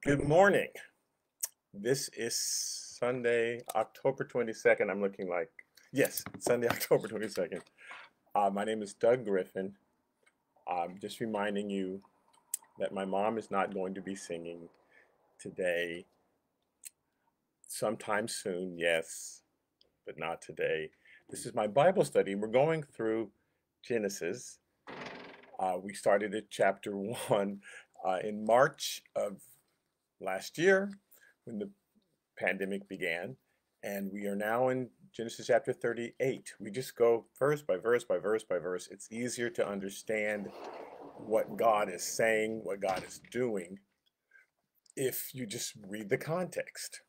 Good morning. This is Sunday, October 22nd. I'm looking like, yes, Sunday, October 22nd. My name is Doug Griffin. I'm just reminding you that my mom is not going to be singing today. Sometime soon, yes, but not today. This is my Bible study. We're going through Genesis. We started at chapter 1 in March of last year when the pandemic began, and we are now in Genesis chapter 38. We just go verse by verse by verse by verse. It's easier to understand what God is saying, what God is doing, if you just read the context.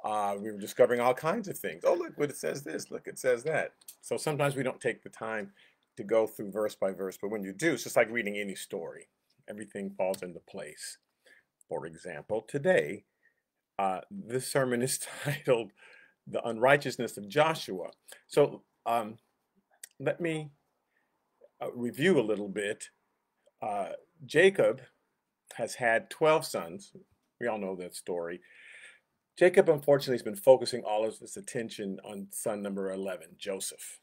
We were discovering all kinds of things. Oh, look what it says this, look, it says that. So sometimes we don't take the time to go through verse by verse, but when you do, it's just like reading any story. Everything falls into place. For example, today, this sermon is titled The Unrighteousness of Joshua. So let me review a little bit. Uh, Jacob has had 12 sons. We all know that story. Jacob, unfortunately, has been focusing all of his attention on son number 11, Joseph.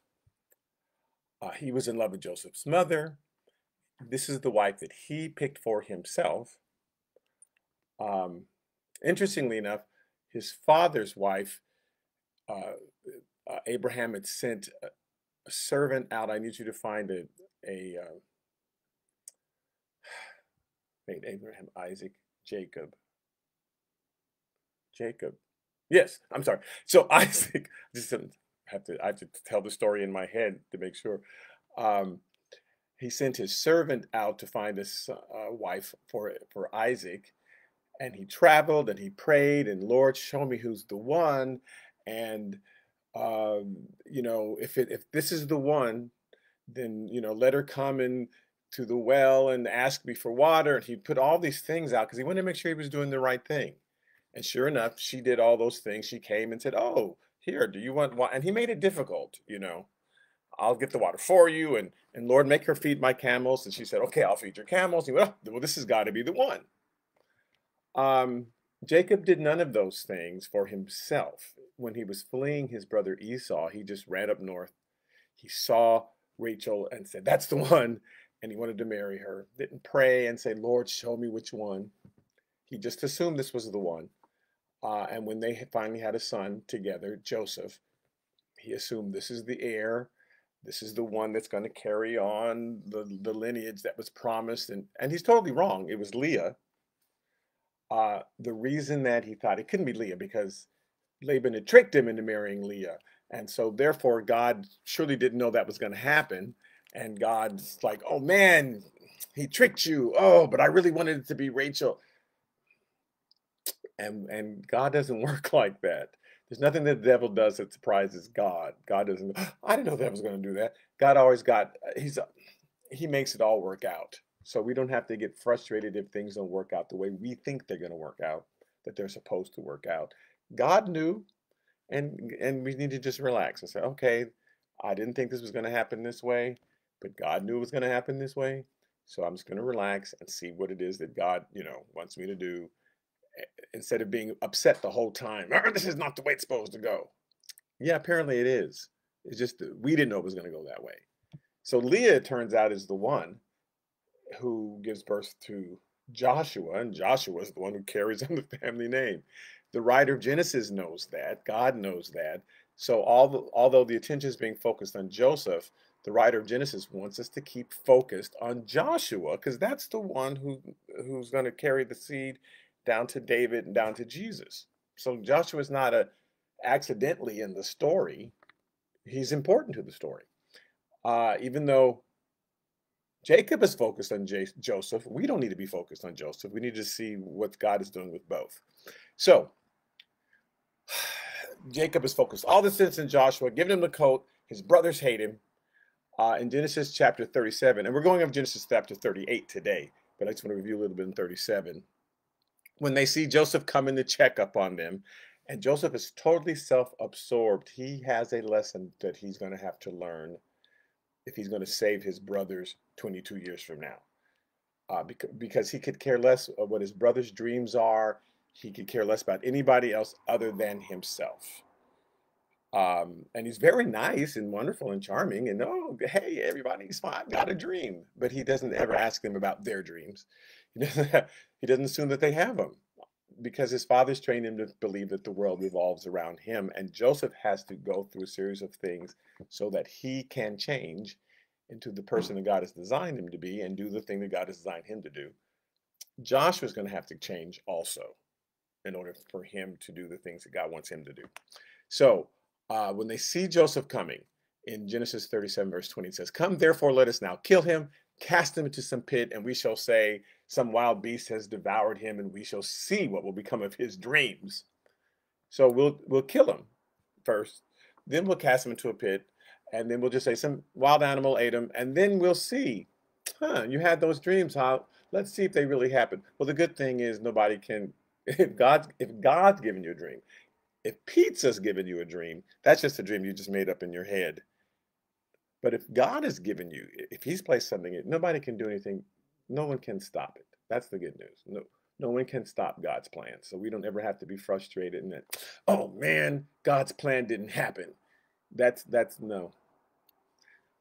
He was in love with Joseph's mother. This is the wife that he picked for himself. Um, Interestingly enough, his father's wife, uh, Abraham, had sent a servant out. I need you to find a wait, Abraham, Isaac, Jacob. Jacob. Yes, I'm sorry. So Isaac, just I have to tell the story in my head to make sure. Um, he sent his servant out to find a wife for Isaac, and he traveled and he prayed, and Lord, show me who's the one. And if this is the one, then let her come in to the well and ask me for water. And he put all these things out because he wanted to make sure he was doing the right thing. And sure enough, she did all those things. She came and said, "Oh, here, do you want water?" And he made it difficult. I'll get the water for you, and Lord, make her feed my camels. And she said, "Okay, I'll feed your camels." He went, "Oh, well, this has got to be the one." Um, Jacob did none of those things for himself. When he was fleeing his brother Esau, he just ran up north. He saw Rachel and said, "That's the one." And he wanted to marry her. Didn't pray and say, "Lord, show me which one." He just assumed this was the one. And when they finally had a son together, Joseph, he assumed this is the heir. This is the one that's going to carry on the lineage that was promised. And he's totally wrong. It was Leah. The reason that he thought it couldn't be Leah because Laban had tricked him into marrying Leah. And so therefore God surely didn't know that was going to happen. And God's like, "Oh man, he tricked you. Oh, but I really wanted it to be Rachel." And God doesn't work like that. There's nothing that the devil does that surprises God. God doesn't, "I didn't know that was going to do that." God always he makes it all work out. So we don't have to get frustrated if things don't work out the way we think they're going to work out, that they're supposed to work out. God knew, and we need to just relax and say, "Okay, I didn't think this was going to happen this way, but God knew it was going to happen this way. So I'm just going to relax and see what it is that God, wants me to do, instead of being upset the whole time. This is not the way it's supposed to go." Yeah, apparently it is. It's just that we didn't know it was going to go that way. So Leah, it turns out, is the one who gives birth to Joshua, and Joshua is the one who carries on the family name. The writer of Genesis knows that. God knows that. So although the attention is being focused on Joseph, the writer of Genesis wants us to keep focused on Joshua because that's the one who's going to carry the seed down to David and down to Jesus. So Joshua is not accidentally in the story. He's important to the story. Even though Jacob is focused on Joseph, we don't need to be focused on Joseph. We need to see what God is doing with both. So Jacob is focused all the sense in Joshua, giving him the coat. His brothers hate him. In Genesis chapter 37, and we're going up Genesis chapter 38 today, but I just want to review a little bit in 37. When they see Joseph coming to check up on them, and Joseph is totally self-absorbed, he has a lesson that he's going to have to learn if he's going to save his brothers 22 years from now. because he could care less of what his brother's dreams are. He could care less about anybody else other than himself. And he's very nice and wonderful and charming. And oh, hey, everybody's fine. I've got a dream. But he doesn't ever ask them about their dreams. He doesn't assume that they have them because his father's trained him to believe that the world revolves around him. And Joseph has to go through a series of things so that he can change into the person that God has designed him to be and do the thing that God has designed him to do. Joshua's going to have to change also in order for him to do the things that God wants him to do. So when they see Joseph coming, in Genesis 37, verse 20, it says, "Come, therefore, let us now kill him, cast him into some pit, and we shall say, some wild beast has devoured him, and we shall see what will become of his dreams." So we'll kill him first, then we'll cast him into a pit, and then we'll just say some wild animal ate him, and then we'll see. You had those dreams, huh? Let's see if they really happened. Well, the good thing is nobody can, if God's given you a dream, if pizza's given you a dream, that's just a dream you just made up in your head. But if God has given you, if he's placed something in, nobody can do anything. No one can stop it. That's the good news. No one can stop God's plan. So we don't ever have to be frustrated and that, oh man, God's plan didn't happen. That's no.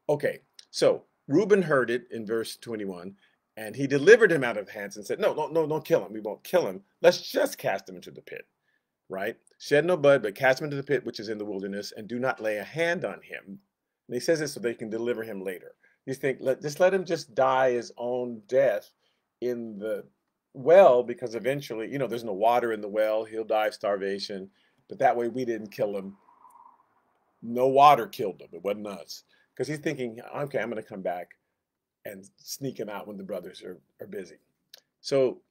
Okay, so Reuben heard it in verse 21, and he delivered him out of hands and said, no, don't kill him. We won't kill him. Let's just cast him into the pit, right? Shed no blood, but cast him into the pit which is in the wilderness, and do not lay a hand on him. And he says this so they can deliver him later. You think, just let him just die his own death in the well, because eventually, there's no water in the well. He'll die of starvation. But that way we didn't kill him. No water killed him. It wasn't us. Because he's thinking, okay, I'm going to come back and sneak him out when the brothers are busy. So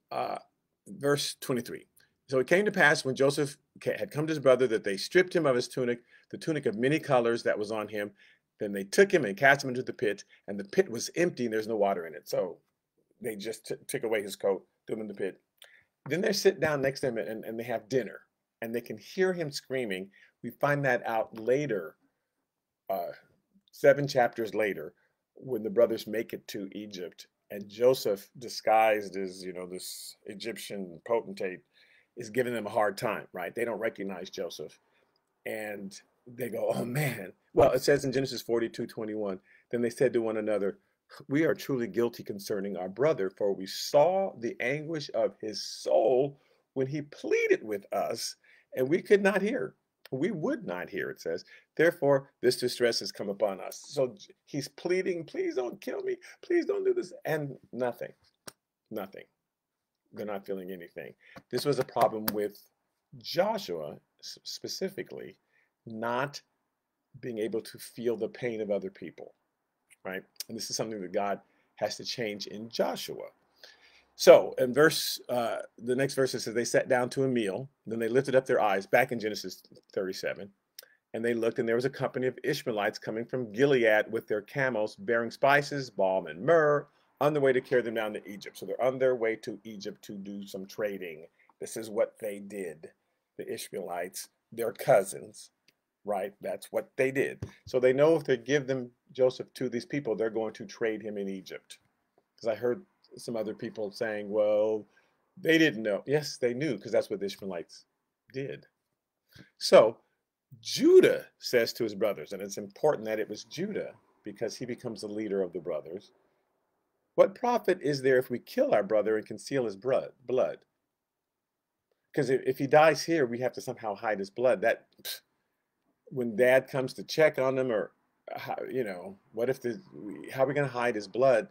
verse 23. So it came to pass when Joseph had come to his brother that they stripped him of his tunic, the tunic of many colors that was on him. Then they took him and cast him into the pit, and the pit was empty and there's no water in it. So they just took away his coat, threw him in the pit. Then they sit down next to him and they have dinner, and they can hear him screaming. We find that out later, 7 chapters later, when the brothers make it to Egypt, and Joseph, disguised as, this Egyptian potentate, is giving them a hard time, right? They don't recognize Joseph. And they go, oh man. Well, it says in Genesis 42:21, then they said to one another, we are truly guilty concerning our brother, for we saw the anguish of his soul when he pleaded with us, and we could not hear. We would not hear, it says. Therefore, this distress has come upon us. So he's pleading, please don't kill me. Please don't do this. And nothing. They're not feeling anything. This was a problem with Joshua specifically, not being able to feel the pain of other people, right? And this is something that God has to change in Joshua. So in the next verse, it says, they sat down to a meal. Then they lifted up their eyes, back in Genesis 37. And they looked, and there was a company of Ishmaelites coming from Gilead with their camels, bearing spices, balm, and myrrh, on their way to carry them down to Egypt. So they're on their way to Egypt to do some trading. This is what they did. The Ishmaelites, their cousins, right? That's what they did. So they know if they give them Joseph to these people, they're going to trade him in Egypt. Because I heard some other people saying, well, they didn't know. Yes, they knew, because that's what the Ishmaelites did. So Judah says to his brothers, and it's important that it was Judah because he becomes the leader of the brothers, what profit is there if we kill our brother and conceal his blood? Because if he dies here, we have to somehow hide his blood. That when dad comes to check on him, or what if how are we going to hide his blood?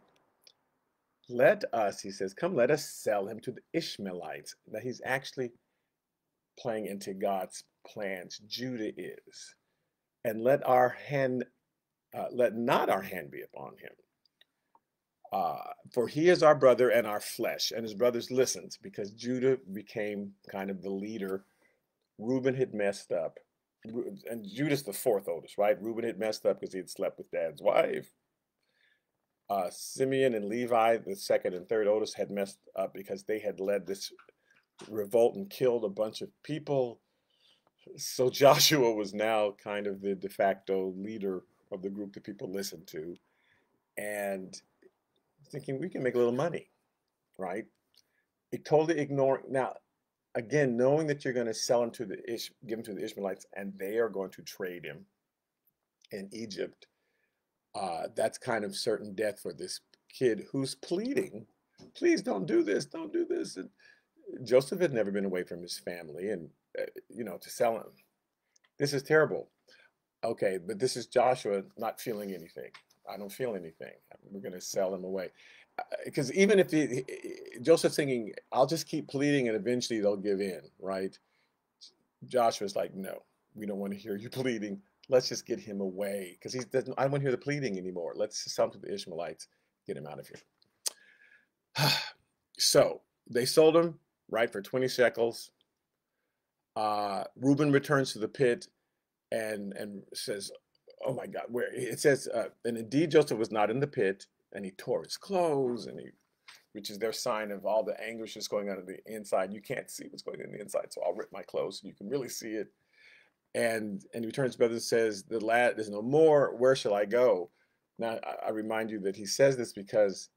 Let us, he says, come, let us sell him to the Ishmaelites. Now he's actually playing into God's plans. Judah is, and let not our hand be upon him. For he is our brother and our flesh. And his brothers listened because Judah became kind of the leader. Reuben had messed up. And Judah's the 4th oldest, right? Reuben had messed up because he had slept with dad's wife. Simeon and Levi, the 2nd and 3rd oldest, had messed up because they had led this revolt and killed a bunch of people. So Joshua was now kind of the de facto leader of the group that people listened to. And thinking, we can make a little money. right? It totally ignoring. Now, again, knowing that you're going to sell him to give him to the Ishmaelites, and they are going to trade him in Egypt. That's kind of certain death for this kid who's pleading, please don't do this, don't do this. And Joseph had never been away from his family, and to sell him. This is terrible. Okay, but this is Joshua not feeling anything. I don't feel anything. We're going to sell him away. Because even if Joseph's thinking, I'll just keep pleading and eventually they'll give in, right? Joshua's like, no, we don't want to hear you pleading. Let's just get him away. Because he doesn't, I don't want to hear the pleading anymore. Let's just sell him to the Ishmaelites, get him out of here. So they sold him, right, for 20 shekels. Reuben returns to the pit and says, oh my God, where it says, and indeed Joseph was not in the pit, and he tore his clothes, which is their sign of all the anguish that's going on the inside. You can't see what's going on the inside, so I'll rip my clothes so you can really see it. And he returns to brothers and says, the lad is no more, where shall I go? Now, I remind you that he says this because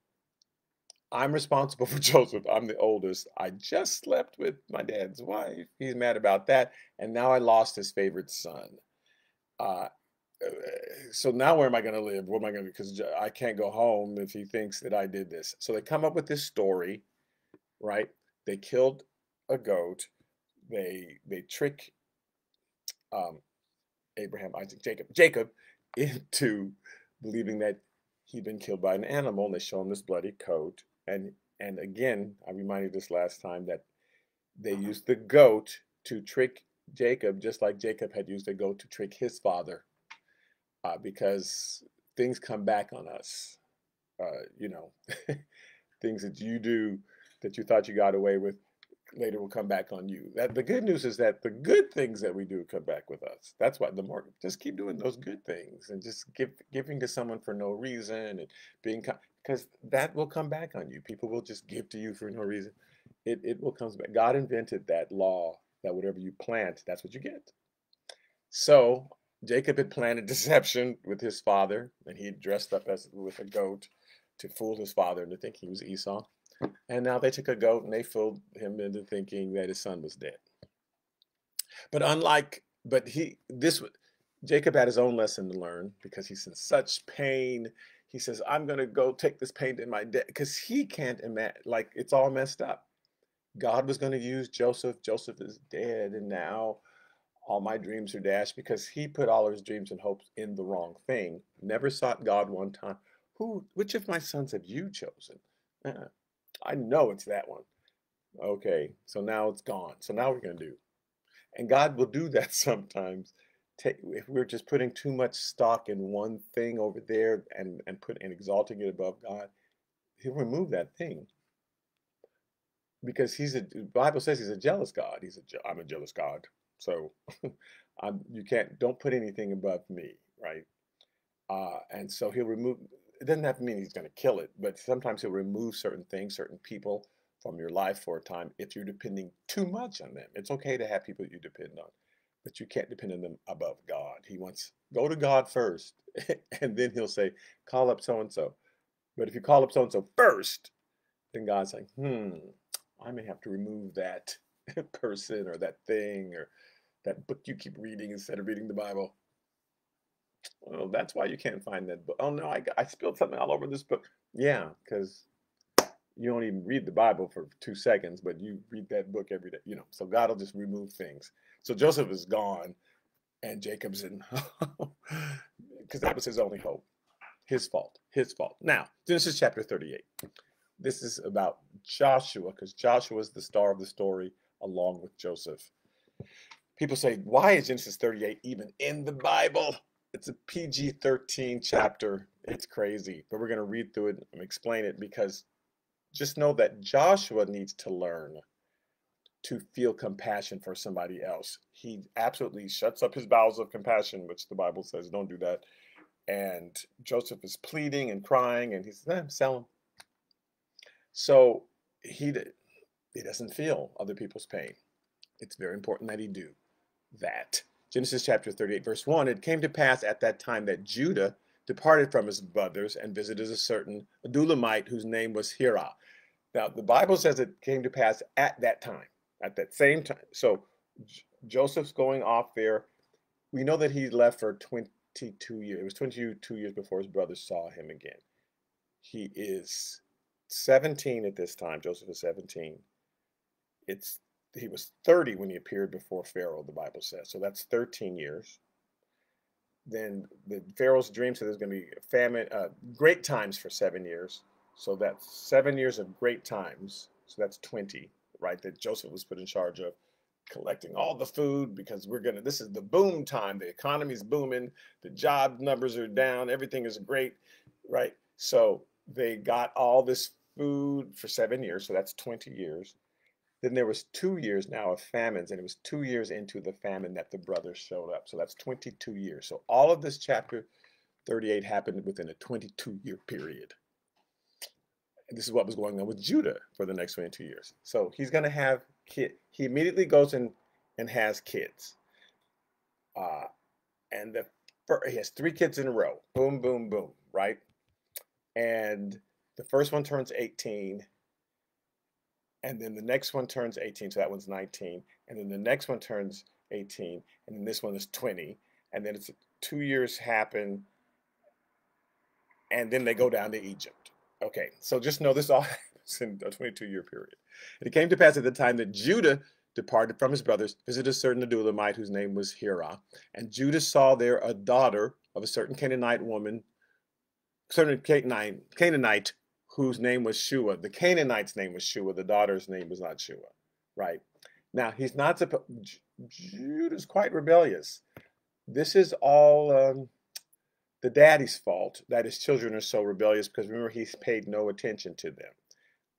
I'm responsible for Joseph. I'm the oldest. I just slept with my dad's wife. He's mad about that. And now I lost his favorite son. So now where am I going to live? Where am I going to, because I can't go home if he thinks that I did this. So they come up with this story, right? They killed a goat. They trick Abraham, Isaac, Jacob into believing that he'd been killed by an animal. And they show him this bloody coat. And again, I reminded this last time that they used the goat to trick Jacob, just like Jacob had used the goat to trick his father. Because things come back on us, things that you do that you thought you got away with later will come back on you. That the good news is that the good things that we do come back with us. That's why the more just keep doing those good things and just giving to someone for no reason and being because that will come back on you. People will just give to you for no reason. It will come back. God invented that law that whatever you plant, that's what you get. So Jacob had planted deception with his father, and he dressed up with a goat to fool his father into thinking he was Esau. And now they took a goat and they fooled him into thinking that his son was dead. Jacob had his own lesson to learn because he's in such pain. He says, I'm going to go take this pain to my dad because he can't imagine, like it's all messed up. God was going to use Joseph. Joseph is dead, and now all my dreams are dashed because he put all of his dreams and hopes in the wrong thing. Never sought God one time. Which of my sons have you chosen? I know it's that one. Okay, so now it's gone. So now we're going to do. And God will do that sometimes. If we're just putting too much stock in one thing over there and exalting it above God, he'll remove that thing. Because the Bible says he's a jealous God. I'm a jealous God. So don't put anything above me, right? And so he'll remove, it doesn't have to mean he's going to kill it, but sometimes he'll remove certain things, certain people from your life for a time if you're depending too much on them. It's okay to have people that you depend on, but you can't depend on them above God. He wants, go to God first, and then he'll say, call up so-and-so. But if you call up so-and-so first, then God's like, I may have to remove that person or that thing or that book you keep reading instead of reading the Bible. Well, that's why you can't find that book. Oh no, I spilled something all over this book. Yeah, because you don't even read the Bible for 2 seconds, but you read that book every day. So God will just remove things. So Joseph is gone, and Jacob's in, because that was his only hope. His fault. Now, Genesis chapter 38. This is about Joshua, because Joshua is the star of the story along with Joseph. People say, why is Genesis 38 even in the Bible? It's a PG-13 chapter. It's crazy, but we're going to read through it and explain it because just know that Joshua needs to learn to feel compassion for somebody else. He absolutely shuts up his bowels of compassion, which the Bible says don't do that. And Joseph is pleading and crying, and he says, sell him. So he doesn't feel other people's pain. It's very important that he do that. Genesis chapter 38, verse 1, it came to pass at that time that Judah departed from his brothers and visited a certain Adullamite whose name was Hirah. Now, the Bible says it came to pass at that time, at that same time. So Joseph's going off there. We know that he left for 22 years. It was 22 years before his brothers saw him again. He is 17 at this time. Joseph is 17. He was 30 when he appeared before Pharaoh, the Bible says. So that's 13 years. Then the Pharaoh's dream said there's going to be famine, great times for 7 years. So that's 7 years of great times. So that's 20, right? That Joseph was put in charge of collecting all the food because this is the boom time. The economy's booming. The job numbers are down. Everything is great, right? So they got all this food for 7 years. So that's 20 years. Then there was 2 years now of famines, and it was 2 years into the famine that the brothers showed up. So that's 22 years. So all of this chapter 38 happened within a 22-year period. And this is what was going on with Judah for the next 22 years. So he's going to have kids. He immediately goes and has kids. And he has 3 kids in a row. Boom, boom, boom, right? And the first one turns 18. And then the next one turns 18, so that one's 19. And then the next one turns 18, and then this one is 20. And then it's 2 years happen, and then they go down to Egypt. Okay, so just know this all happens in a 22-year period. And it came to pass at the time that Judah departed from his brothers, visited a certain Adullamite whose name was Hirah. And Judah saw there a daughter of a certain Canaanite woman, certain Canaanite whose name was Shua. The Canaanite's name was Shua. The daughter's name was not Shua, right? Now, he's not supposed, Judah's quite rebellious. This is all the daddy's fault that his children are so rebellious because remember, he's paid no attention to them.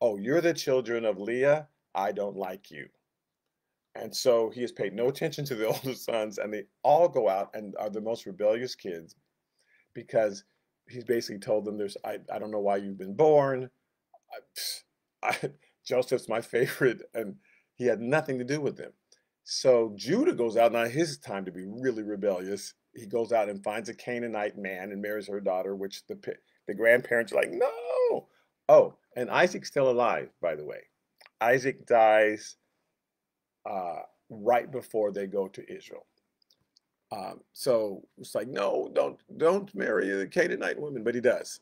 Oh, you're the children of Leah. I don't like you. And so he has paid no attention to the older sons, and they all go out and are the most rebellious kids because he's basically told them, I don't know why you've been born. Joseph's my favorite, and he had nothing to do with them. So Judah goes out, now his time to be really rebellious. He goes out and finds a Canaanite man and marries her daughter, which the grandparents are like, no. Oh, and Isaac's still alive, by the way. Isaac dies right before they go to Israel. So it's like, no, don't marry the Canaanite woman, but he does.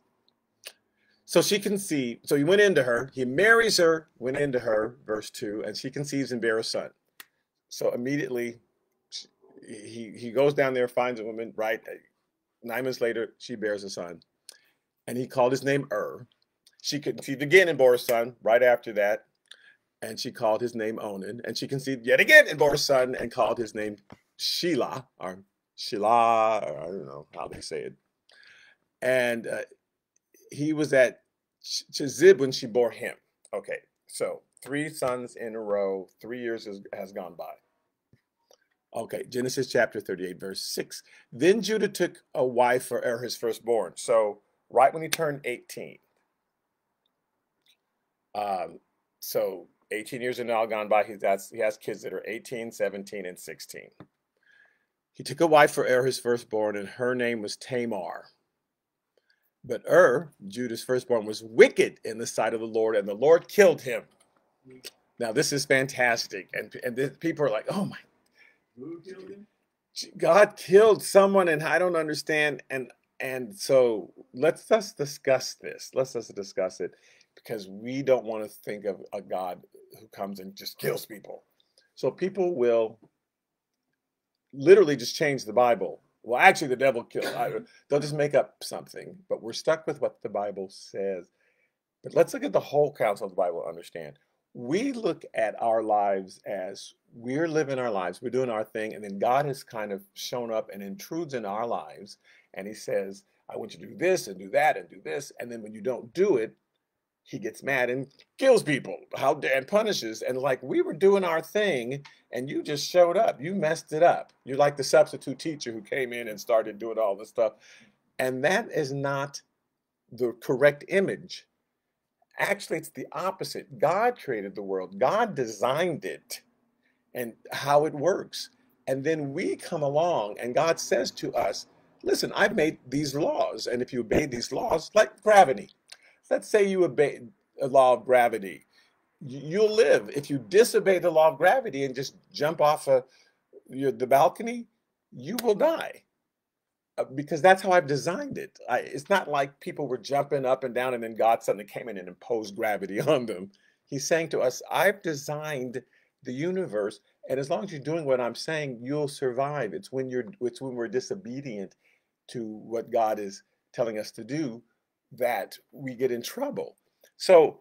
So she conceives, so he went into her, he marries her, went into her, verse 2, and she conceives and bears a son. So immediately he goes down there, finds a woman, right? 9 months later, she bears a son. And he called his name She conceived again and bore a son right after that. And she called his name Onan. And she conceived yet again and bore a son and called his name Shelah, or I don't know how they say it. And he was at Chizib when she bore him. Okay, so 3 sons in a row, 3 years has gone by. Okay, Genesis chapter 38, verse 6. Then Judah took a wife for his firstborn. So right when he turned 18. So 18 years are now gone by. He has kids that are 18, 17, and 16. He took a wife for his firstborn, and her name was Tamar. But Judah's firstborn, was wicked in the sight of the Lord, and the Lord killed him. Now, this is fantastic. And people are like, oh my. Who killed him? God killed someone, and I don't understand. And so let's just discuss this. Let's just discuss it, because we don't want to think of a God who comes and just kills people. So people will literally just change the Bible. Well, actually, the devil killed. They'll just make up something, but we're stuck with what the Bible says. But let's look at the whole counsel of the Bible to understand. We look at our lives as we're living our lives, we're doing our thing, and then God has kind of shown up and intrudes in our lives, and he says, I want you to do this and do that and do this, and then when you don't do it, he gets mad and kills people. And punishes. And like, we were doing our thing and you just showed up. You messed it up. You're like the substitute teacher who came in and started doing all this stuff. And that is not the correct image. Actually, it's the opposite. God created the world. God designed it and how it works. And then we come along and God says to us, listen, I've made these laws. And if you obey these laws, like gravity, let's say you obey, law of gravity. You'll live. If you disobey the law of gravity and just jump off the balcony, you will die. Because that's how I've designed it. It's not like people were jumping up and down and then God suddenly came in and imposed gravity on them. He's saying to us, I've designed the universe, and as long as you're doing what I'm saying, you'll survive. It's when we're disobedient to what God is telling us to do that we get in trouble. So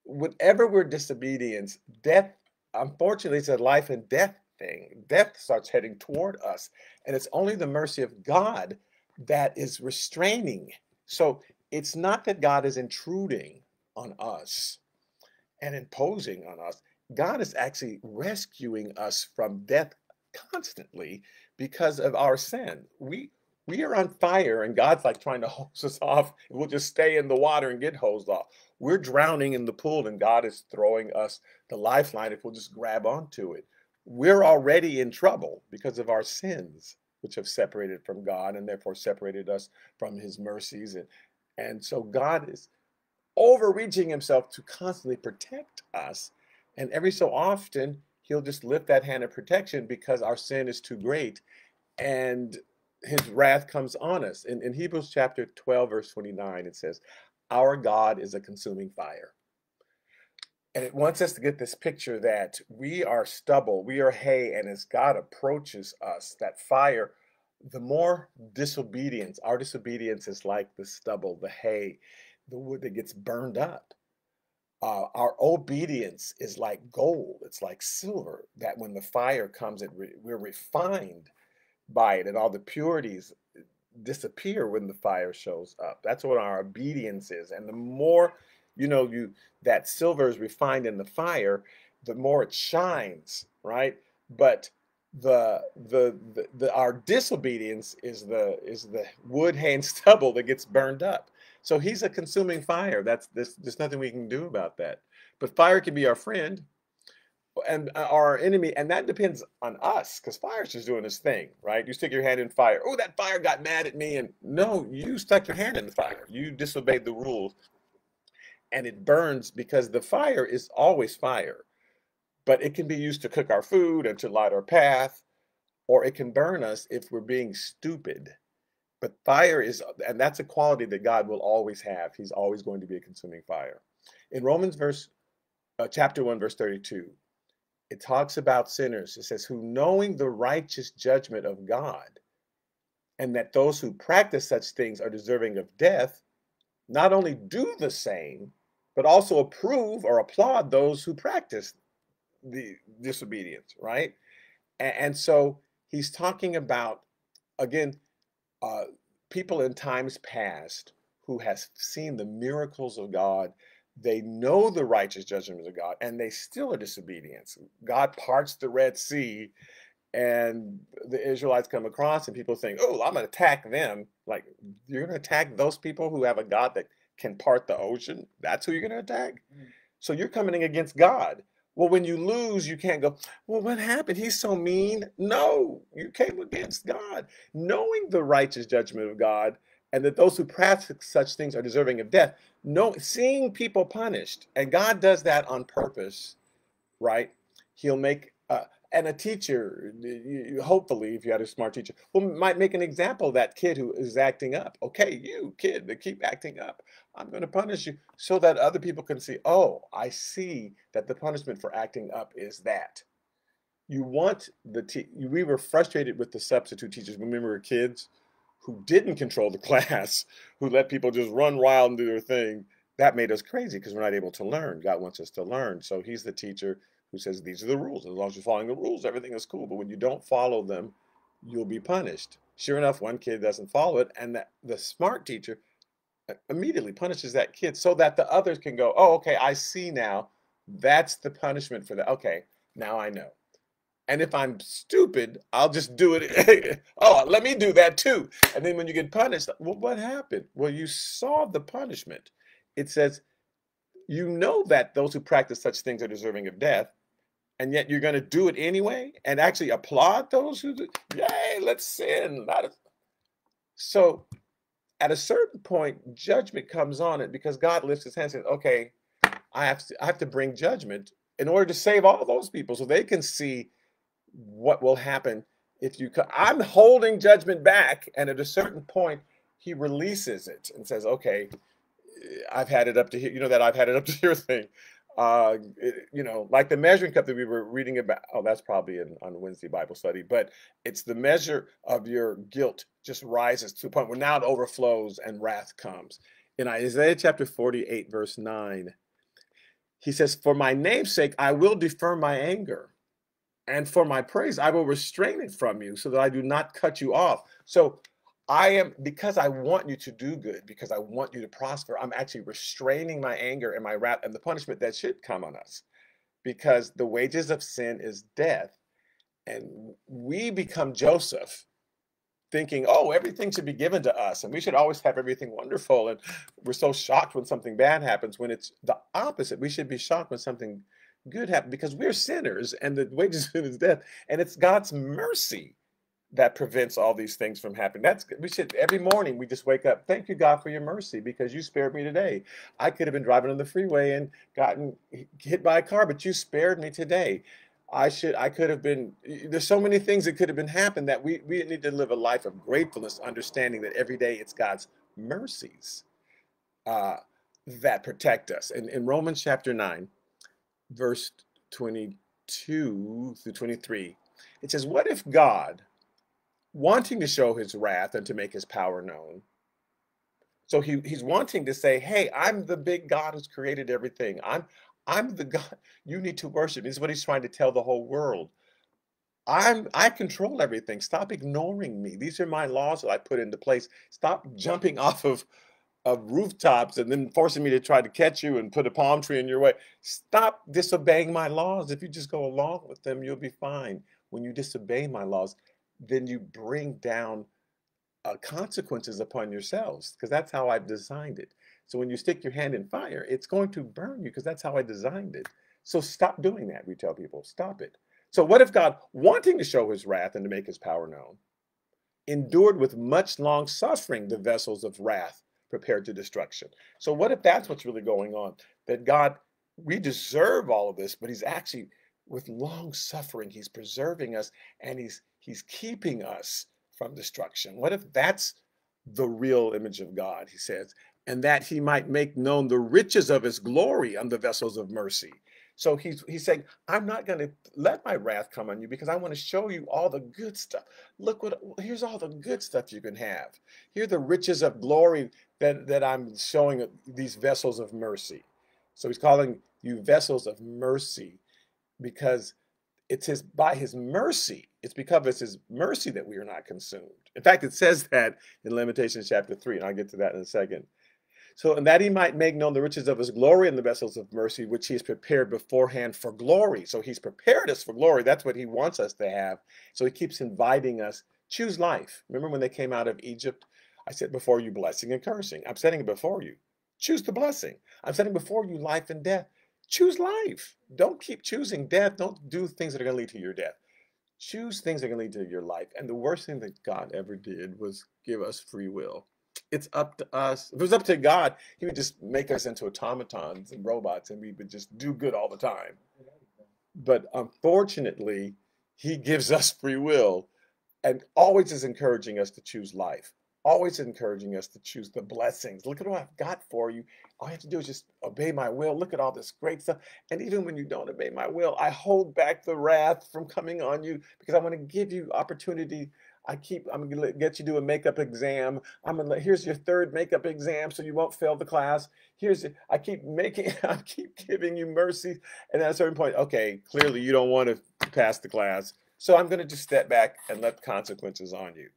whenever we're disobedient, death, unfortunately, it's a life and death thing. Death starts heading toward us, and it's only the mercy of God that is restraining. So it's not that God is intruding on us and imposing on us. God is actually rescuing us from death constantly because of our sin. We are on fire, and God's like trying to hose us off. We'll just stay in the water and get hosed off. We're drowning in the pool, and God is throwing us the lifeline if we'll just grab onto it. We're already in trouble because of our sins, which have separated from God and therefore separated us from his mercies. And so God is overreaching himself to constantly protect us. And every so often, he'll just lift that hand of protection because our sin is too great and his wrath comes on us. In Hebrews chapter 12, verse 29, it says, our God is a consuming fire. And it wants us to get this picture that we are stubble, we are hay, and as God approaches us, that fire, the more disobedience, our disobedience is like the stubble, the hay, the wood that gets burned up. Our obedience is like gold, it's like silver, that when the fire comes, we're refined by it, and all the purities disappear when the fire shows up. That's what our obedience is. And the more that silver is refined in the fire, the more it shines, right? But our disobedience is the wood, hay, and stubble that gets burned up. So he's a consuming fire. There's nothing we can do about that. But fire can be our friend and our enemy, and that depends on us, because fire's just doing its thing, right? You stick your hand in fire. Oh, that fire got mad at me, and no, you stuck your hand in the fire. You disobeyed the rules, and it burns because the fire is always fire, but it can be used to cook our food and to light our path, or it can burn us if we're being stupid. But fire is, and that's a quality that God will always have. He's always going to be a consuming fire. In Romans chapter 1, verse 32, it talks about sinners. It says, who knowing the righteous judgment of God, and that those who practice such things are deserving of death, not only do the same, but also approve or applaud those who practice the disobedience, right? And so he's talking about, again, people in times past who has seen the miracles of God. They know the righteous judgment of God, and they still are disobedient. God parts the Red Sea, and the Israelites come across, and people think, oh, I'm going to attack them. Like, you're going to attack those people who have a God that can part the ocean? That's who you're going to attack? So you're coming against God. Well, when you lose, you can't go, well, what happened? He's so mean. No, you came against God. Knowing the righteous judgment of God, and that those who practice such things are deserving of death. No, seeing people punished, and God does that on purpose, right? He'll make, and a teacher, hopefully, if you had a smart teacher, might make an example of that kid who is acting up. Okay, you kid that keep acting up, I'm going to punish you, so that other people can see, oh, I see that the punishment for acting up is that. You want we were frustrated with the substitute teachers when we were kids who didn't control the class, who let people just run wild and do their thing. That made us crazy because we're not able to learn. God wants us to learn. So he's the teacher who says, these are the rules. As long as you're following the rules, everything is cool. But when you don't follow them, you'll be punished. Sure enough, one kid doesn't follow it, and the smart teacher immediately punishes that kid so that the others can go, oh, okay, I see now. That's the punishment for that. Okay, now I know. And if I'm stupid, I'll just do it. Oh, let me do that too. And then when you get punished, well, what happened? Well, you saw the punishment. It says, you know that those who practice such things are deserving of death, and yet you're going to do it anyway and actually applaud those who do. Yay, let's sin. So at a certain point, judgment comes on it because God lifts his hand and says, okay, I have to bring judgment in order to save all those people so they can see what will happen if you I'm holding judgment back, and at a certain point he releases it and says, okay, I've had it up to here, that I've had it up to here thing. Like the measuring cup that we were reading about. Oh, that's probably on Wednesday Bible study, but it's the measure of your guilt just rises to a point where now it overflows and wrath comes. In Isaiah chapter 48, verse 9, he says, for my name's sake, I will defer my anger, and for my praise, I will restrain it from you so that I do not cut you off. So because I want you to do good, because I want you to prosper, I'm actually restraining my anger and my wrath and the punishment that should come on us, because the wages of sin is death. And we become Joseph, thinking, oh, everything should be given to us and we should always have everything wonderful. And we're so shocked when something bad happens, when it's the opposite. We should be shocked when something good happens, because we're sinners and the wages of sin is death. And it's God's mercy that prevents all these things from happening. We should, every morning we just wake up, thank you, God, for your mercy, because you spared me today. I could have been driving on the freeway and gotten hit by a car, but you spared me today. I could have been, there's so many things that could have been happened, that we need to live a life of gratefulness, understanding that every day it's God's mercies that protect us. And in Romans chapter 9, verse 22 through 23, it says, what if God, wanting to show his wrath and to make his power known, so he's wanting to say, hey, I'm the big God who's created everything. I'm the God you need to worship. This is what he's trying to tell the whole world. I control everything. Stop ignoring me. These are my laws that I put into place. Stop jumping off of rooftops and then forcing me to try to catch you and put a palm tree in your way. Stop disobeying my laws. If you just go along with them, you'll be fine. When you disobey my laws, then you bring down consequences upon yourselves, because that's how I've designed it. So when you stick your hand in fire, it's going to burn you, because that's how I designed it. So stop doing that, we tell people. Stop it. So what if God, wanting to show his wrath and to make his power known, endured with much long suffering the vessels of wrath prepared to destruction? So what if that's what's really going on? That God, we deserve all of this, but he's actually, with long suffering, he's preserving us, and he's keeping us from destruction. What if that's the real image of God, he says, and that he might make known the riches of his glory on the vessels of mercy. So he's saying, I'm not going to let my wrath come on you, because I want to show you all the good stuff. Here's all the good stuff you can have. Here are the riches of glory that I'm showing these vessels of mercy. So he's calling you vessels of mercy, because it's by his mercy. It's because it's his mercy that we are not consumed. In fact, it says that in Lamentations chapter 3, and I'll get to that in a second. So, and that he might make known the riches of his glory in the vessels of mercy, which he has prepared beforehand for glory. So he's prepared us for glory. That's what he wants us to have. So he keeps inviting us, choose life. Remember when they came out of Egypt? I said before you blessing and cursing. I'm setting it before you. Choose the blessing. I'm setting before you life and death. Choose life. Don't keep choosing death. Don't do things that are going to lead to your death. Choose things that are going to lead to your life. And the worst thing that God ever did was give us free will. It's up to us. If it was up to God, he would just make us into automatons and robots, and we would just do good all the time. But unfortunately, he gives us free will, and always is encouraging us to choose life. Always encouraging us to choose the blessings. Look at what I've got for you. All you have to do is just obey my will. Look at all this great stuff. And even when you don't obey my will, I hold back the wrath from coming on you, because I want to give you opportunity. I'm going to get you to do a makeup exam. Here's your third makeup exam, so you won't fail the class. I keep giving you mercy. And at a certain point, okay, clearly you don't want to pass the class. So I'm going to just step back and let the consequences on you,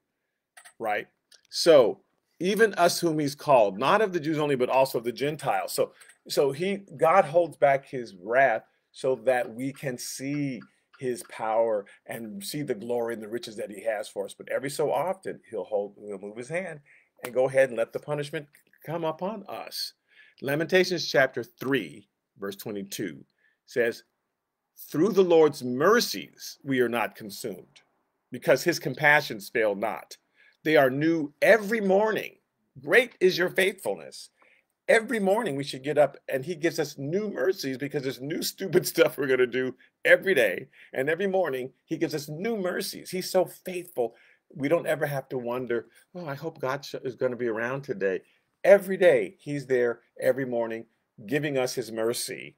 right? So even us whom he's called, not of the Jews only, but also of the Gentiles. So God holds back his wrath so that we can see his power and see the glory and the riches that he has for us. But every so often he'll move his hand and go ahead and let the punishment come upon us. Lamentations chapter 3, verse 22 says, through the Lord's mercies we are not consumed, because his compassions fail not. They are new every morning. Great is your faithfulness. Every morning we should get up and he gives us new mercies because there's new stupid stuff we're going to do every day. And every morning he gives us new mercies. He's so faithful. We don't ever have to wonder, oh, I hope God is going to be around today. Every day he's there every morning giving us his mercy.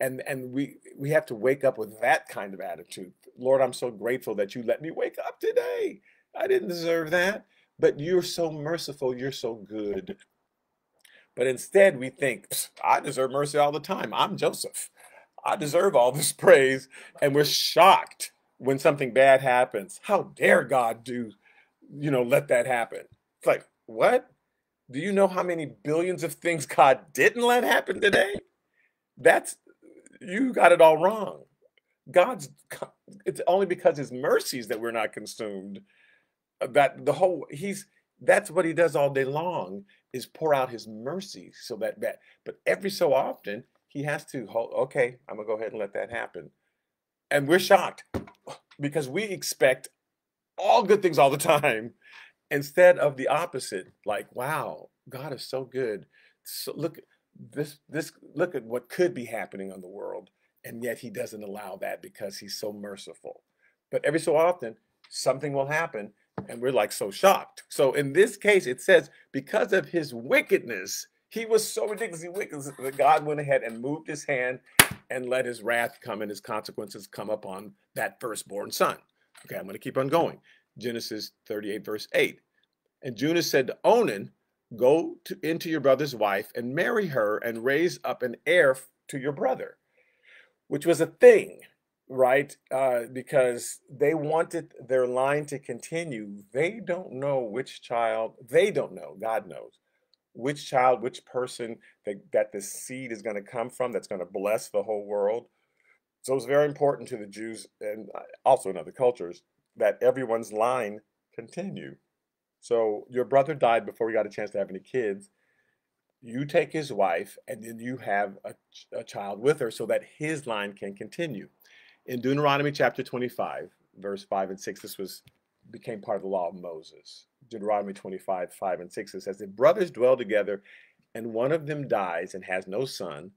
And we have to wake up with that kind of attitude. Lord, I'm so grateful that you let me wake up today. I didn't deserve that, but you're so merciful. You're so good. But instead, we think, I deserve mercy all the time. I'm Joseph. I deserve all this praise. And we're shocked when something bad happens. How dare God let that happen? It's like, what? Do you know how many billions of things God didn't let happen today? You got it all wrong. God's, it's only because his mercies that we're not consumed. That's what he does all day long, is pour out his mercy so but every so often he has to hold, okay, I'm gonna go ahead and let that happen. And we're shocked because we expect all good things all the time instead of the opposite. Like, wow, God is so good. So look at what could be happening on the world, and yet he doesn't allow that because he's so merciful. But every so often something will happen and we're like so shocked. So in this case, it says, because of his wickedness, he was so ridiculously wicked that God went ahead and moved his hand and let his wrath come and his consequences come upon that firstborn son. Okay, I'm going to keep on going. Genesis 38, verse 8. And Judah said to Onan, go into your brother's wife and marry her and raise up an heir to your brother, which was a thing, right? Because they wanted their line to continue. They don't know which child, they don't know, God knows, which child, which person that the seed is going to come from that's going to bless the whole world. So it's very important to the Jews and also in other cultures that everyone's line continue. So your brother died before he got a chance to have any kids. You take his wife and then you have a child with her so that his line can continue. In Deuteronomy chapter 25, verse 5 and 6, became part of the law of Moses. Deuteronomy 25, 5 and 6, it says, if brothers dwell together and one of them dies and has no son,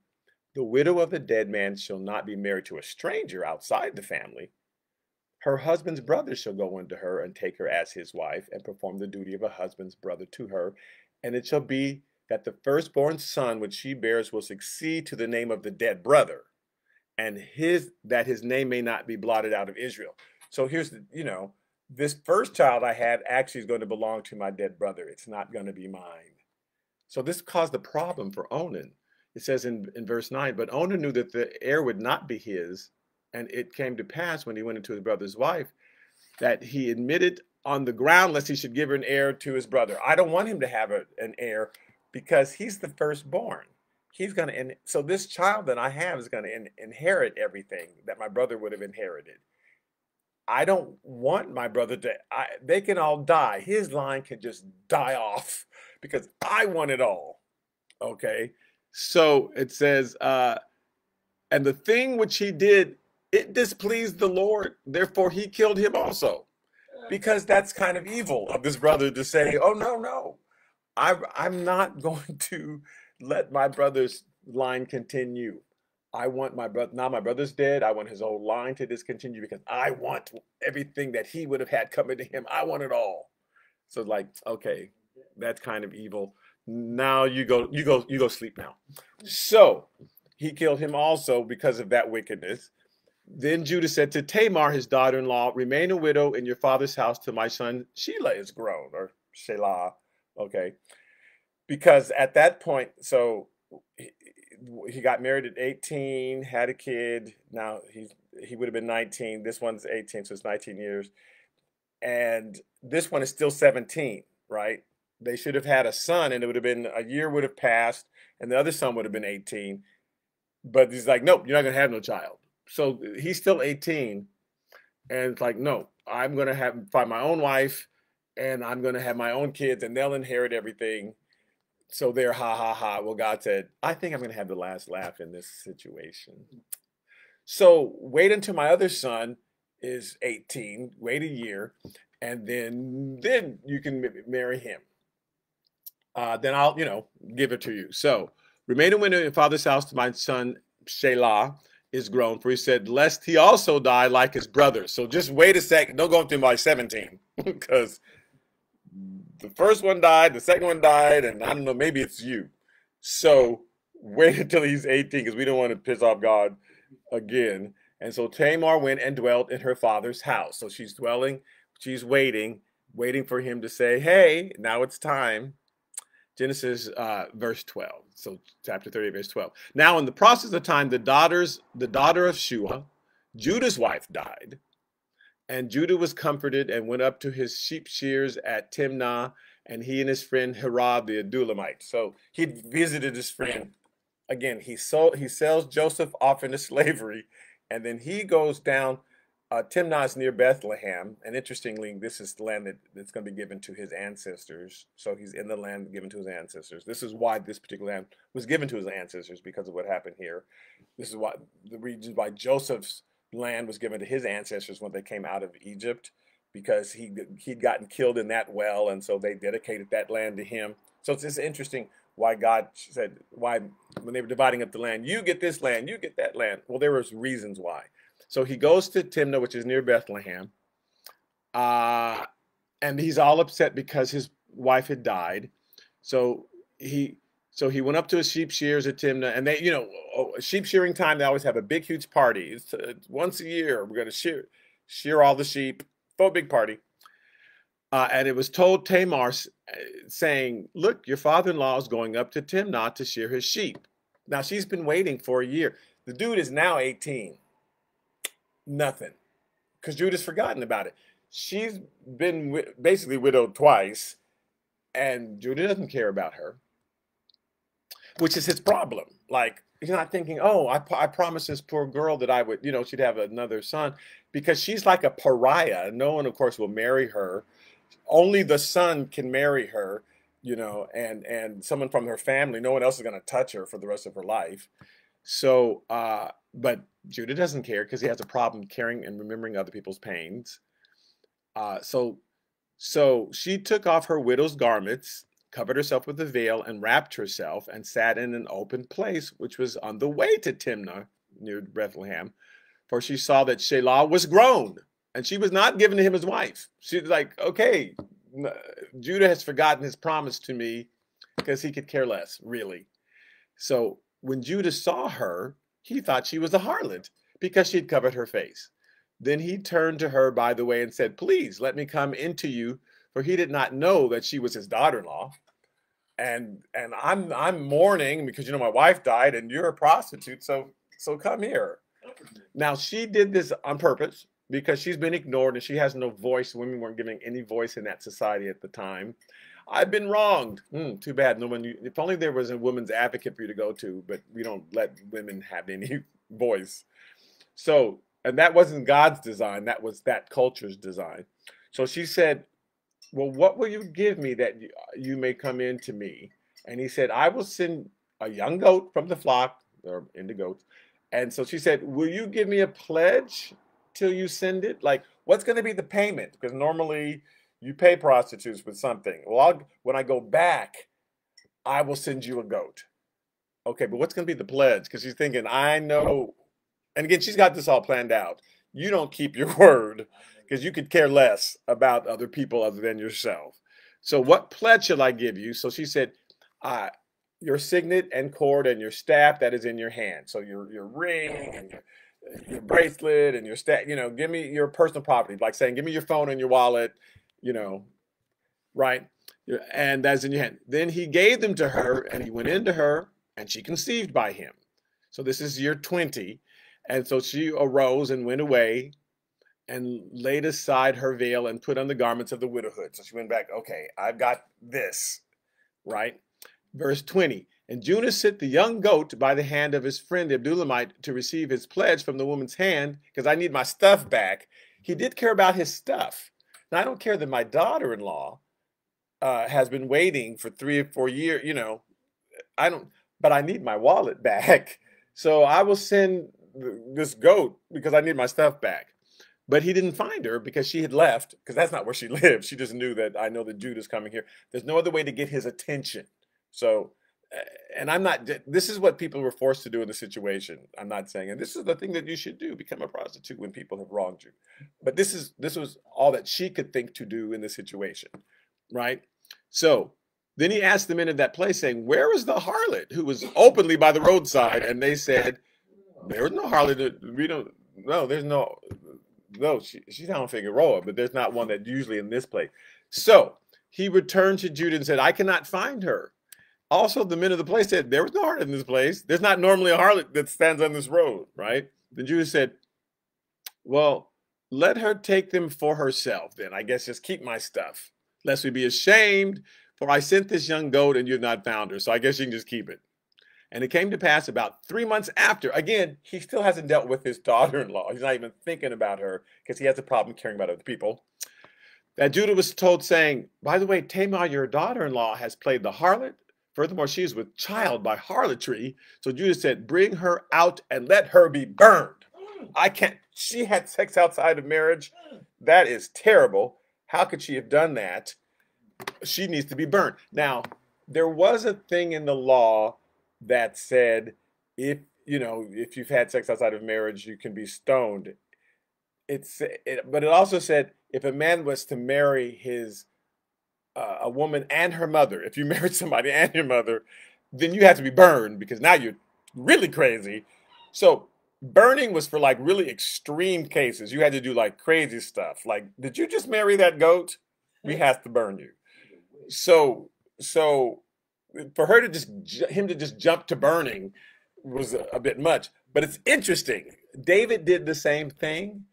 the widow of the dead man shall not be married to a stranger outside the family. Her husband's brother shall go unto her and take her as his wife and perform the duty of a husband's brother to her. And it shall be that the firstborn son which she bears will succeed to the name of the dead brother, and that his name may not be blotted out of Israel. So here's this first child I had actually is going to belong to my dead brother. It's not going to be mine. So this caused a problem for Onan. It says in verse 9, but Onan knew that the heir would not be his, and it came to pass when he went into his brother's wife that he admitted on the ground lest he should give her an heir to his brother. I don't want him to have an heir because he's the firstborn. So this child that I have is going to inherit everything that my brother would have inherited. I don't want my brother they can all die. His line can just die off because I want it all. Okay. So it says, and the thing which he did, it displeased the Lord. Therefore, he killed him also. Because that's kind of evil of this brother to say, oh, no. I'm not going to let my brother's line continue. I want my brother, now my brother's dead. I want his whole line to discontinue because I want everything that he would have had coming to him. I want it all. So like, okay, that's kind of evil. Now you go sleep now. So he killed him also because of that wickedness. Then Judah said to Tamar, his daughter-in-law, remain a widow in your father's house till my son Shelah is grown, or Shelah, okay? Because at that point, so he got married at 18, had a kid. Now he would have been 19. This one's 18, so it's 19 years. And this one is still 17, right? They should have had a son, and it would have been a year would have passed, and the other son would have been 18. But he's like, nope, you're not going to have no child. So he's still 18, and it's like, no, I'm going to find my own wife, and I'm going to have my own kids, and they'll inherit everything. So they're ha, ha, ha. Well, God said, I think I'm going to have the last laugh in this situation. So wait until my other son is 18, wait a year, and then you can marry him. then I'll, give it to you. So remain a window in your father's house to my son Shelah is grown, for he said, lest he also die like his brothers. So just wait a second. Don't go up to him by 17, because the first one died, the second one died, and I don't know, maybe it's you. So wait until he's 18, because we don't want to piss off God again. And so Tamar went and dwelt in her father's house. So she's waiting for him to say, hey, now it's time. Genesis verse 12. So chapter 30, verse 12. Now in the process of time, the daughter of Shua, Judah's wife, died. And Judah was comforted and went up to his sheep shears at Timnah, and he and his friend Herod the Adullamite. So he visited his friend. Again, he sells Joseph off into slavery, and then he goes down. Timnah is near Bethlehem, and interestingly, this is the land that's going to be given to his ancestors. So he's in the land given to his ancestors. This is why this particular land was given to his ancestors, because of what happened here. This is why the reason why Joseph's land was given to his ancestors when they came out of Egypt, because he'd gotten killed in that well, and so they dedicated that land to him. So it's just interesting why God said, why when they were dividing up the land, you get this land, you get that land. Well, there was reasons why. So he goes to Timnah, which is near Bethlehem, and he's all upset because his wife had died. So he went up to his sheep shears at Timnah, and they, sheep shearing time, they always have a big, huge party. It's once a year, we're going to shear all the sheep, a big party. And it was told Tamar, saying, look, your father-in-law is going up to Timnah to shear his sheep. Now, she's been waiting for a year. The dude is now 18. Nothing, because Judah's forgotten about it. She's been basically widowed twice, and Judah doesn't care about her, which is his problem. Like, he's not thinking, oh, I promised this poor girl that I would, she'd have another son, because she's like a pariah. No one, of course, will marry her. Only the son can marry her, and someone from her family. No one else is going to touch her for the rest of her life. So, but Judah doesn't care, because he has a problem caring and remembering other people's pains. So she took off her widow's garments, covered herself with a veil, and wrapped herself, and sat in an open place, which was on the way to Timnah, near Bethlehem, for she saw that Shelah was grown, and she was not given to him as wife. She was like, okay, Judah has forgotten his promise to me, because he could care less, really. So when Judah saw her, he thought she was a harlot, because she had covered her face. Then he turned to her by the way and said, please let me come into you, for he did not know that she was his daughter-in-law. And I'm mourning because my wife died, and you're a prostitute, so come here. Now, she did this on purpose, because she's been ignored and she has no voice. Women weren't giving any voice in that society at the time. I've been wronged. Too bad. No one. If only there was a woman's advocate for you to go to, but we don't let women have any voice. So, and that wasn't God's design. That was that culture's design. So she said, well, what will you give me that you may come in to me? And he said, I will send a young goat from the flock. They're into goats. And so she said, will you give me a pledge till you send it? Like, what's going to be the payment? Because normally you pay prostitutes with something. Well, when I go back, I will send you a goat. Okay, but what's going to be the pledge? Because she's thinking, I know. And again, she's got this all planned out. You don't keep your word, because you could care less about other people other than yourself. So what pledge shall I give you? So she said, your signet and cord and your staff that is in your hand. So your ring and your bracelet and your staff, give me your personal property, like saying, give me your phone and your wallet, right? And that's in your hand. Then he gave them to her, and he went into her, and she conceived by him. So this is year 20. And so she arose and went away and laid aside her veil and put on the garments of the widowhood. So she went back, okay, I've got this, right? Verse 20, and Judah sent the young goat by the hand of his friend the Abdullamite to receive his pledge from the woman's hand, because I need my stuff back. He did care about his stuff. Now, I don't care that my daughter-in-law has been waiting for 3 or 4 years, but I need my wallet back. So I will send this goat because I need my stuff back. But he didn't find her because she had left, because that's not where she lived. She just knew that I know that Judah's coming here. There's no other way to get his attention. So, and I'm not, this is what people were forced to do in the situation. I'm not saying, and this is the thing that you should do, become a prostitute when people have wronged you. But this was all that she could think to do in the situation, right? So then he asked the men at that place saying, where is the harlot who was openly by the roadside? And they said, there was no harlot. We don't, no, there's no, no, she's down in Figueroa, but there's not one that usually in this place. So he returned to Judah and said, I cannot find her. Also, the men of the place said, there was no harlot in this place. There's not normally a harlot that stands on this road, right? Then Judah said, well, let her take them for herself then. I guess just keep my stuff, lest we be ashamed, for I sent this young goat and you have not found her. So I guess you can just keep it. And it came to pass about 3 months after, again, he still hasn't dealt with his daughter-in-law. He's not even thinking about her because he has a problem caring about other people. That Judah was told saying, by the way, Tamar, your daughter-in-law, has played the harlot. Furthermore, she is with child by harlotry. So Judah said, bring her out and let her be burned. I can't, she had sex outside of marriage. That is terrible. How could she have done that? She needs to be burned. Now, there was a thing in the law that said, if you've had sex outside of marriage, you can be stoned. But it also said if a man was to marry a woman and her mother, if you married somebody and your mother, then you had to be burned because now you're really crazy. So burning was for like really extreme cases. You had to do like crazy stuff. Like, did you just marry that goat? We have to burn you. So for her him to just jump to burning was a bit much. But it's interesting. David did the same thing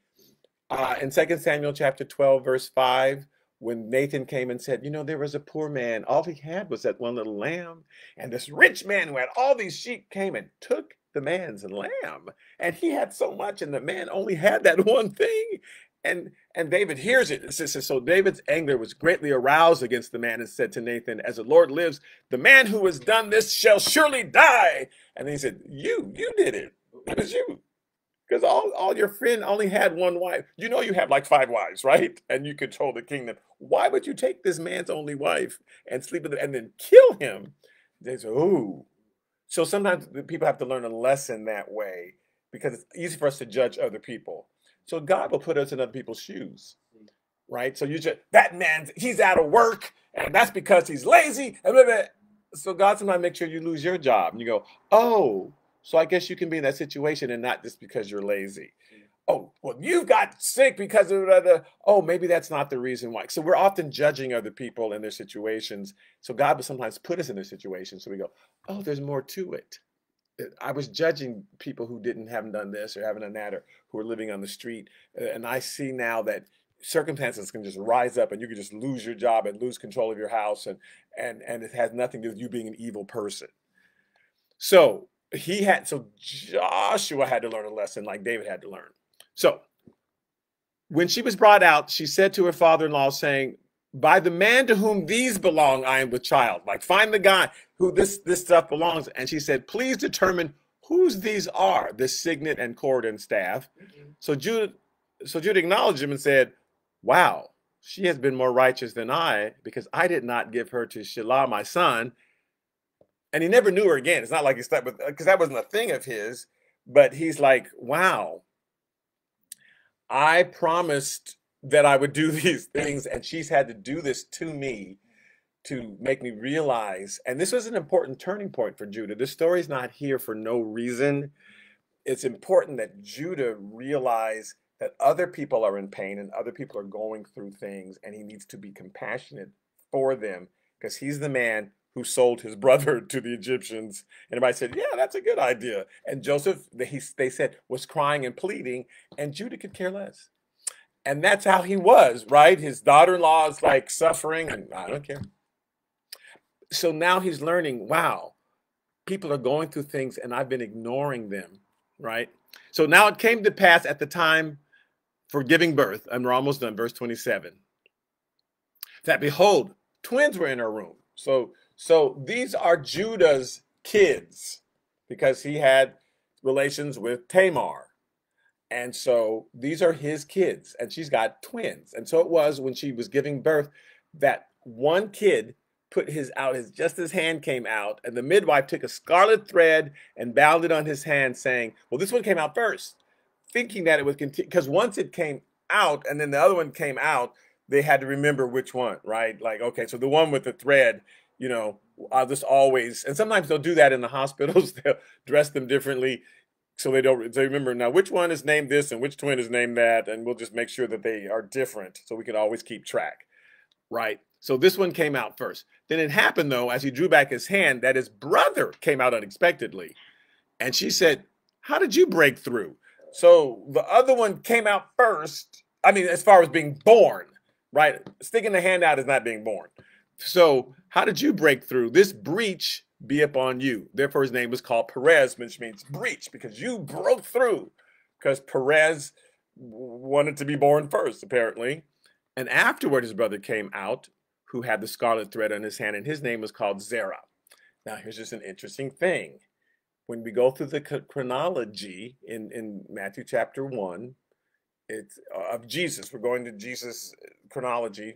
in 2 Samuel chapter 12, verse 5, when Nathan came and said, there was a poor man. All he had was that one little lamb. And this rich man who had all these sheep came and took the man's lamb. And he had so much, and the man only had that one thing. And David hears it. It says, so David's anger was greatly aroused against the man and said to Nathan, as the Lord lives, the man who has done this shall surely die. And then he said, you did it. It was you. Because all your friend only had one wife. You have like 5 wives, right? And you control the kingdom. Why would you take this man's only wife and sleep with him and then kill him? They say, ooh. So sometimes people have to learn a lesson that way because it's easy for us to judge other people. So God will put us in other people's shoes, right? So that man, he's out of work and that's because he's lazy. So God sometimes makes sure you lose your job and you go, oh, so I guess you can be in that situation and not just because you're lazy. Oh, well, you got sick because of oh, maybe that's not the reason why. So we're often judging other people and their situations. So God will sometimes put us in their situations. So we go, oh, there's more to it. I was judging people who haven't done this or haven't done that or who are living on the street. And I see now that circumstances can just rise up and you can just lose your job and lose control of your house. And it has nothing to do with you being an evil person. So Joshua had to learn a lesson like David had to learn. So when she was brought out, she said to her father-in-law saying, by the man to whom these belong, I am with child. Like, find the guy who this stuff belongs. And she said, please determine whose these are, this signet and cord and staff. So Judah acknowledged him and said, wow, she has been more righteous than I, because I did not give her to Shelah, my son. And he never knew her again. It's not like he slept with, because that wasn't a thing of his. But he's like, wow, I promised that I would do these things, and she's had to do this to me to make me realize. And this was an important turning point for Judah. This story is not here for no reason. It's important that Judah realize that other people are in pain and other people are going through things, and he needs to be compassionate for them because he's the man who sold his brother to the Egyptians. And everybody said, yeah, that's a good idea. And Joseph, they said, was crying and pleading, and Judah could care less. And that's how he was, right? His daughter-in-law is like suffering, and I don't care. So now he's learning, wow, people are going through things, and I've been ignoring them, right? So now it came to pass at the time for giving birth, and we're almost done, verse 27, that behold, twins were in her room. So these are Judah's kids because he had relations with Tamar. And so these are his kids, and she's got twins. And so it was when she was giving birth that one kid put his out, just his hand came out, and the midwife took a scarlet thread and bound it on his hand, saying, well, this one came out first, thinking that it would continue, because once it came out and then the other one came out, they had to remember which one, right? Like, okay, so the one with the thread, you know, I'll just always, and sometimes they'll do that in the hospitals, they'll dress them differently so they remember now which one is named this and which twin is named that, and we'll just make sure that they are different so we can always keep track, right? So this one came out first. Then it happened, though, as he drew back his hand, that his brother came out unexpectedly. And she said, how did you break through? So the other one came out first. I mean, as far as being born, right? Sticking the hand out is not being born. So how did you break through? This breach be upon you. Therefore, his name was called Perez, which means breach, because you broke through. Because Perez wanted to be born first, apparently. And afterward, his brother came out, who had the scarlet thread on his hand, and his name was called Zerah. Now, here's just an interesting thing. When we go through the chronology in Matthew chapter 1, it's of Jesus. We're going to Jesus' chronology.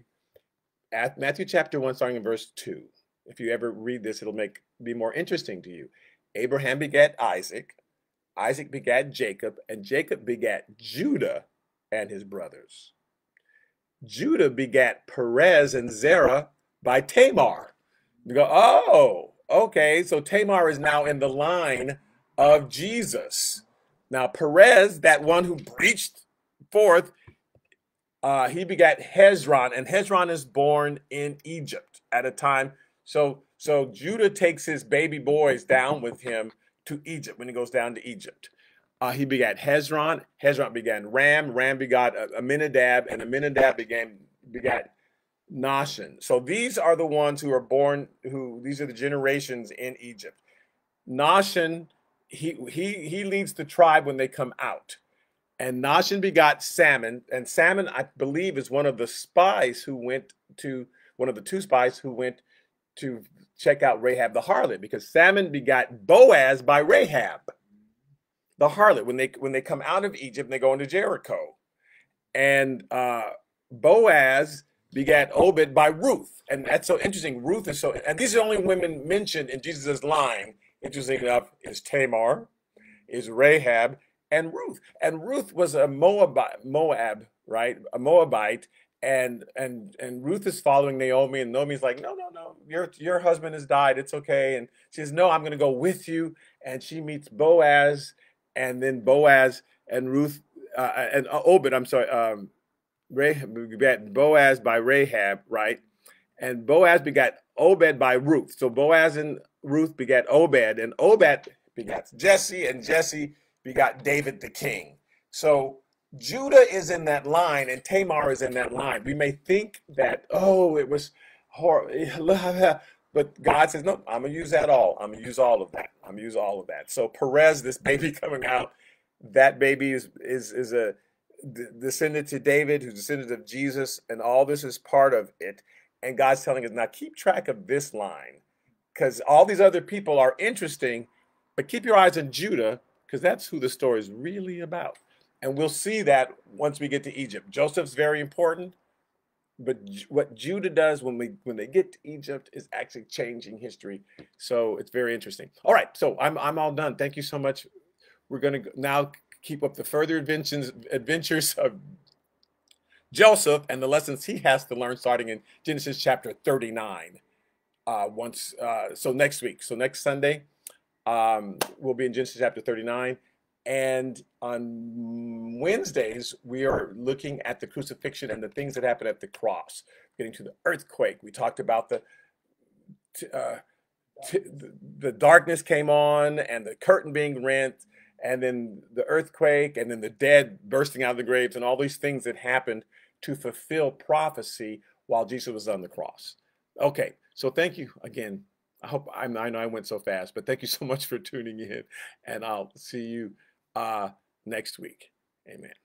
At Matthew chapter 1, starting in verse 2. If you ever read this, it'll be more interesting to you. Abraham begat Isaac, Isaac begat Jacob, and Jacob begat Judah and his brothers. Judah begat Perez and Zerah by Tamar. You go, oh, okay, so Tamar is now in the line of Jesus. Now Perez, that one who breached forth, he begat Hezron, and Hezron is born in Egypt at a time. So Judah takes his baby boys down with him to Egypt when he goes down to Egypt. He begat Hezron. Hezron began Ram. Ram begot Aminadab, and Aminadab begat Nahshon. So these are the ones who are born. These are the generations in Egypt. Nahshon, he leads the tribe when they come out. And Nahshon begot Salmon, and Salmon, I believe, is one of the spies who went to one of the two spies who went to check out Rahab the harlot, because Salmon begot Boaz by Rahab the harlot when they come out of Egypt and they go into Jericho. And Boaz begat Obed by Ruth. And that's so interesting. Ruth is so, and these are the only women mentioned in Jesus' line, interesting enough, is Tamar, is Rahab, and Ruth. And Ruth was a Moab, right? A Moabite. And Ruth is following Naomi, and Naomi's like, no, your husband has died. It's okay. And she says, no, I'm going to go with you. And she meets Boaz, and then Boaz and Ruth and Obed. I'm sorry, begat Boaz by Rahab, right? And Boaz begat Obed by Ruth. So Boaz and Ruth begat Obed, and Obed begat Jesse, and Jesse begot David the king. So Judah is in that line, and Tamar is in that line. We may think that, oh, it was horrible, but God says, no, I'm going to use that all. I'm going to use all of that. I'm going to use all of that. So Perez, this baby coming out, that baby is a descendant to David, who's descendant of Jesus, and all this is part of it. And God's telling us, now keep track of this line, because all these other people are interesting, but keep your eyes on Judah, because that's who the story is really about. And we'll see that once we get to Egypt. Joseph's very important, but what Judah does when they get to Egypt is actually changing history. So it's very interesting. All right, so I'm all done. Thank you so much. We're going to now keep up the further adventures of Joseph and the lessons he has to learn, starting in Genesis chapter 39. So next week, so next Sunday, we'll be in Genesis chapter 39. And on Wednesdays, we are looking at the crucifixion and the things that happened at the cross, getting to the earthquake. We talked about the darkness came on and the curtain being rent, and then the earthquake, and then the dead bursting out of the graves, and all these things that happened to fulfill prophecy while Jesus was on the cross. Okay, so thank you again. I know I went so fast, but thank you so much for tuning in, and I'll see you next week. Amen.